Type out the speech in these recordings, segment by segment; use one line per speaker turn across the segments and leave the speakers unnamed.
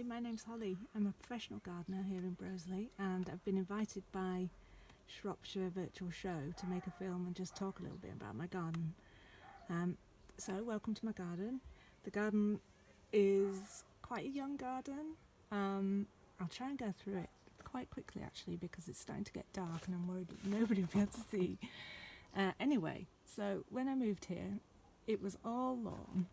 Hi, my name's Holly. I'm a professional gardener here in Broseley, and I've been invited by Shropshire Virtual Show to make a film and just talk a little bit about my garden. So welcome to my garden. The garden is quite a young garden. I'll try and go through it quite quickly actually, because it's starting to get dark and I'm worried that nobody will be able to see. Anyway, so when I moved here, it was all lawn.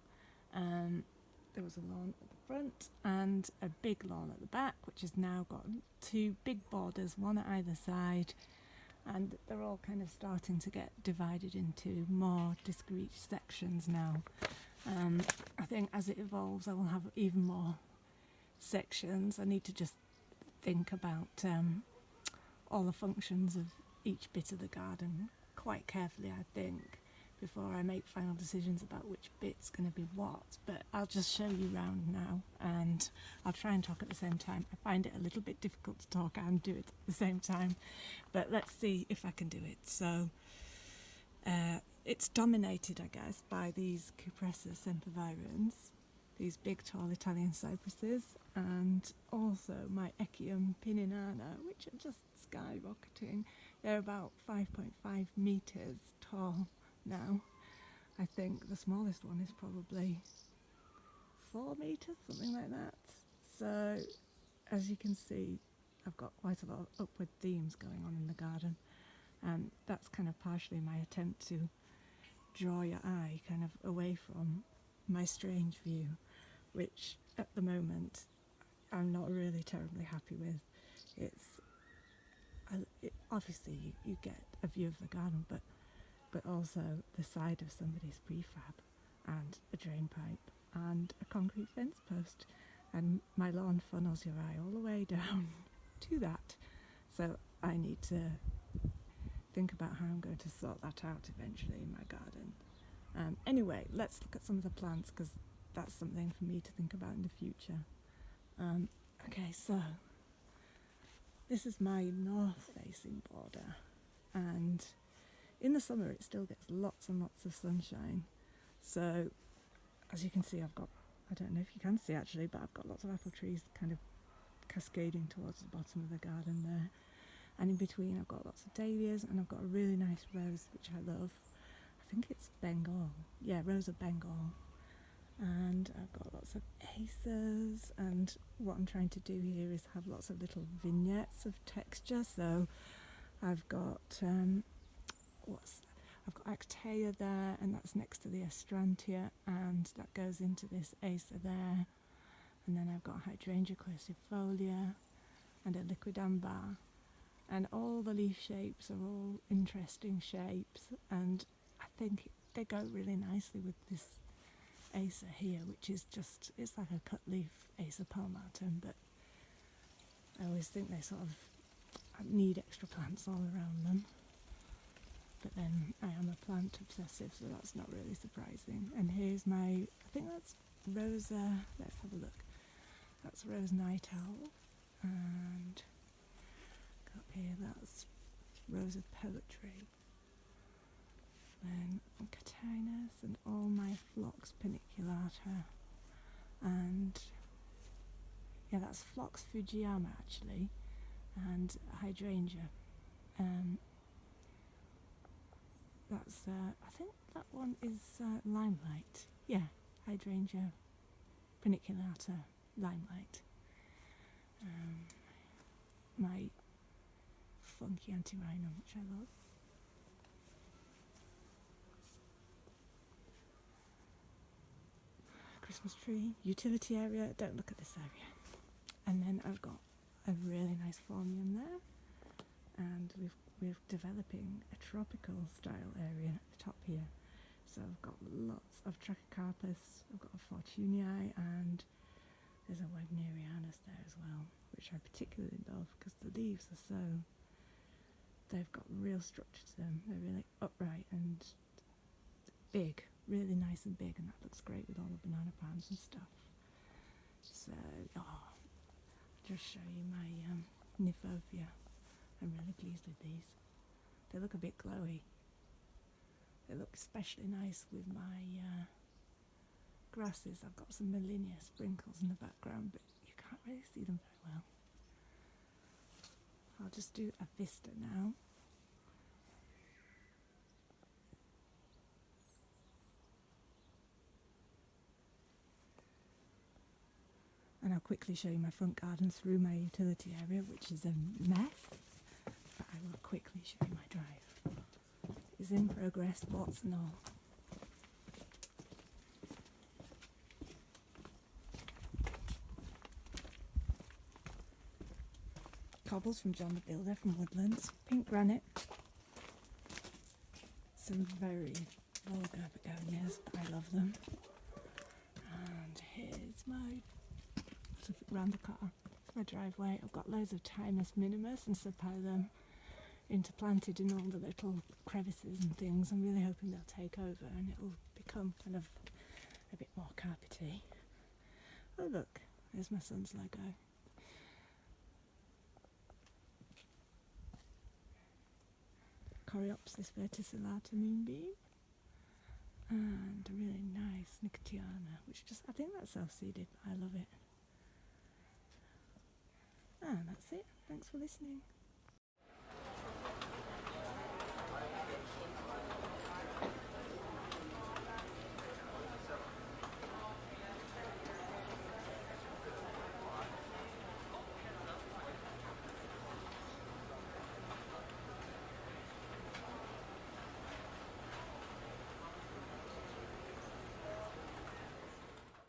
There was a lawn at the front and a big lawn at the back, which has now got two big borders, one at either side, and they're all kind of starting to get divided into more discrete sections now. I think as it evolves I will have even more sections. I need to just think about all the functions of each bit of the garden quite carefully, I think, before I make final decisions about which bit's going to be what. But I'll just show you round now and I'll try and talk at the same time. I find it a little bit difficult to talk and do it at the same time, but let's see if I can do it. So it's dominated, I guess, by these Cupressa sempervirens, these big tall Italian cypresses, and also my Echium pininana, which are just skyrocketing. They're about 5.5 metres tall now. I think the smallest one is probably 4 metres, something like that. So as you can see, I've got quite a lot of upward themes going on in the garden, and that's kind of partially my attempt to draw your eye kind of away from my strange view, which at the moment I'm not really terribly happy with. Obviously you get a view of the garden, but also the side of somebody's prefab and a drain pipe and a concrete fence post, and my lawn funnels your eye all the way down to that. So I need to think about how I'm going to sort that out eventually in my garden. Anyway, let's look at some of the plants, because that's something for me to think about in the future. Okay, so this is my north facing border, and in the summer it still gets lots and lots of sunshine. So as you can see, I've got, I don't know if you can see actually, but I've got lots of apple trees kind of cascading towards the bottom of the garden there, and in between I've got lots of dahlias, and I've got a really nice rose which I love. I think it's Bengal, yeah, Rose of Bengal. And I've got lots of acers, and what I'm trying to do here is have lots of little vignettes of texture. So I've got I've got Actea there, and that's next to the Astrantia, and that goes into this acer there. And then I've got Hydrangea quercifolia and a liquidambar, and all the leaf shapes are all interesting shapes, and I think they go really nicely with this acer here, which is just, it's like a cut leaf acer palmatum, but I always think they sort of need extra plants all around them. But then I am a plant obsessive, so that's not really surprising. And here's my, I think that's Rosa, let's have a look, that's Rose Night Owl, and up here that's Rose of Poetry, then Catinus and all my Phlox paniculata, and yeah, that's Phlox Fujiyama actually, and Hydrangea. That's I think that one is Limelight. Yeah, Hydrangea paniculata, Limelight. My funky antirrhinum, which I love. Christmas tree, utility area, don't look at this area. And then I've got a really nice phormium there, and we're developing a tropical style area at the top here. So I've got lots of Trachycarpus, I've got a Fortunii, and there's a Wagnerianus there as well, which I particularly love because the leaves are so, they've got real structure to them. They're really upright and big, really nice and big, and that looks great with all the banana palms and stuff. So, I'll just show you my Nymphophia. I'm really pleased with these. They look a bit glowy. They look especially nice with my grasses. I've got some Melinia sprinkles in the background, but you can't really see them very well. I'll just do a vista now. And I'll quickly show you my front garden through my utility area, which is a mess, but I will quickly show you my drive. It's in progress, pots and all. Cobbles from John the Builder from Woodlands, pink granite, some very vulgar begonias, but I love them. And here's my round the car. It's my driveway. I've got loads of Thymus minimus and sapilum interplanted in all the little crevices and things. I'm really hoping they'll take over and it'll become kind of a bit more carpety. Oh look, there's my son's Lego. Coreopsis verticillata moonbeam, and a really nice Nicotiana, which just, I think that's self-seeded, but I love it. And that's it. Thanks for listening.